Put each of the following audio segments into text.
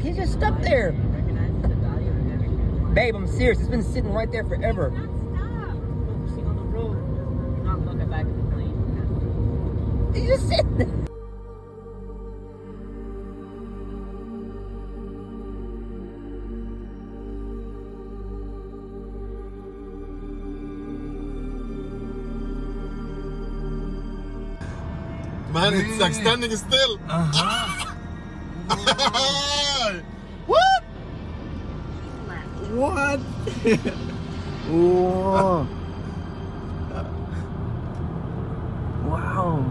He's just stuck there. Babe, I'm serious. It's been sitting right there forever. Focusing on the road, not looking back at the plane. He's just sitting there. Man, it's like standing still. What? What? Whoa. Wow.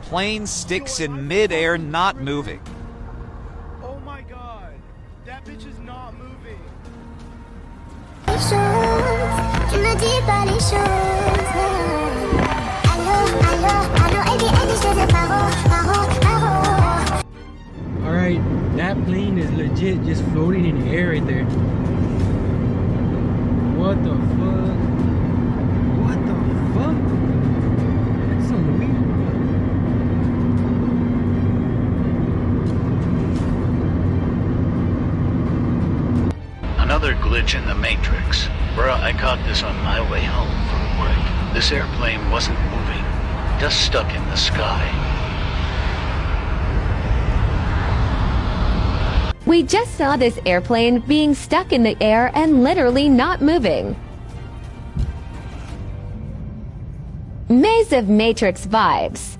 Plane sticks in midair, not moving. Oh my god, that bitch is not moving. Alright, that plane is legit just floating in the air right there. What the fuck? What the fuck? That's so weird. Another glitch in the Matrix. Bruh, I caught this on my way home from work. This airplane wasn't moving, just stuck in the sky. We just saw this airplane being stuck in the air and literally not moving. Maze of Matrix vibes.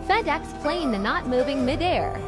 FedEx plane not moving midair.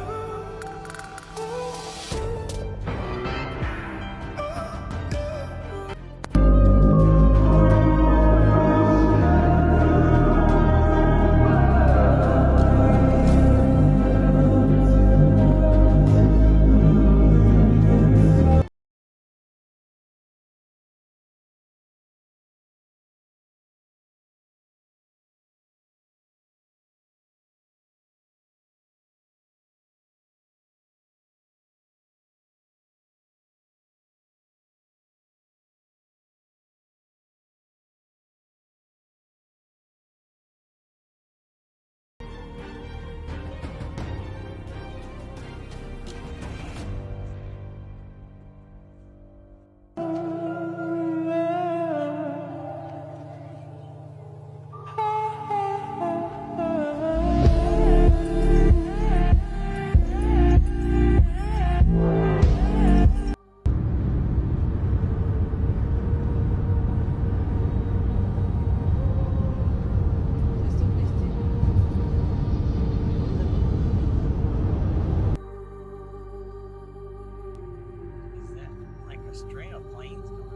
String of planes going.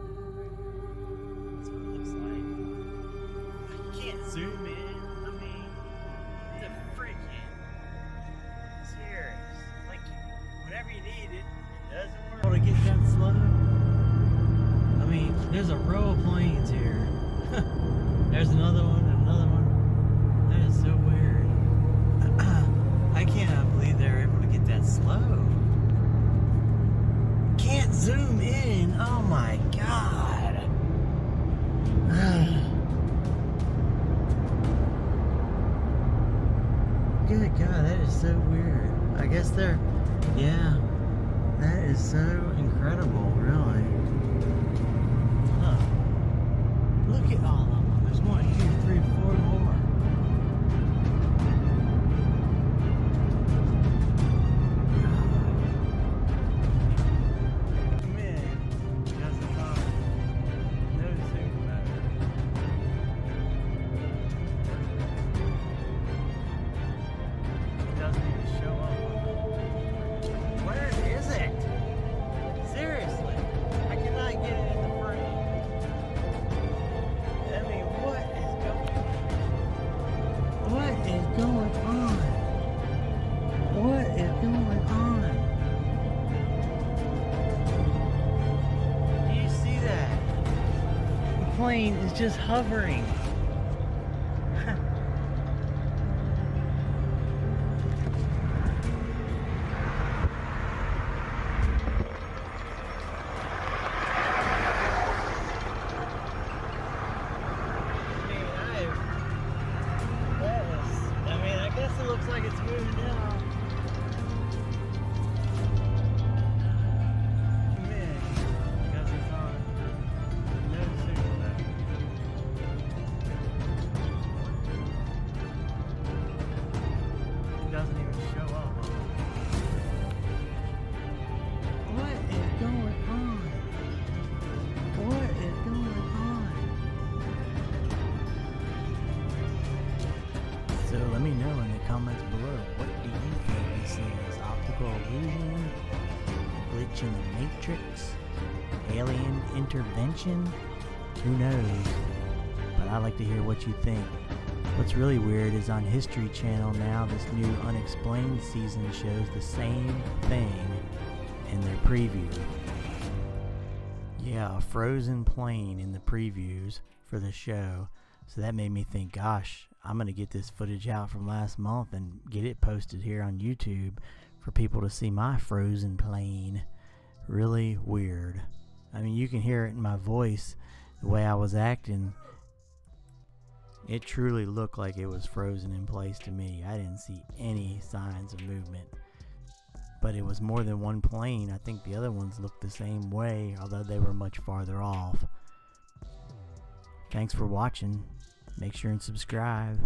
That's what it looks like. I can't zoom in. I mean, the freaking serious. Like, whenever you need it, it doesn't work. To get that slow. I mean, there's a row of planes here. There's another one, and another one. That is so weird. I cannot believe they're able to get that slow. Can't zoom in. Oh my god. Good god, that is so weird. I guess they're, yeah, that is so incredible, really. Huh. Look at all of them. There's 1, 2, 3, 4 more. plane is just hovering. I guess it looks like it's moving now. Man, because it's on no signal now. It doesn't even show up. What is going on? What is going on? So let me know in the comments below, what do you think this is? Optical illusion? Glitch in the Matrix? Alien intervention? Who knows? But I'd like to hear what you think. What's really weird is on History Channel now, this new Unexplained season shows the same thing in their preview. Yeah, a frozen plane in the previews for the show. So that made me think, gosh, I'm going to get this footage out from last month and get it posted here on YouTube for people to see my frozen plane. Really weird. I mean, you can hear it in my voice, the way I was acting. It truly looked like it was frozen in place to me. I didn't see any signs of movement. But it was more than one plane. I think the other ones looked the same way, although they were much farther off. Thanks for watching. Make sure and subscribe.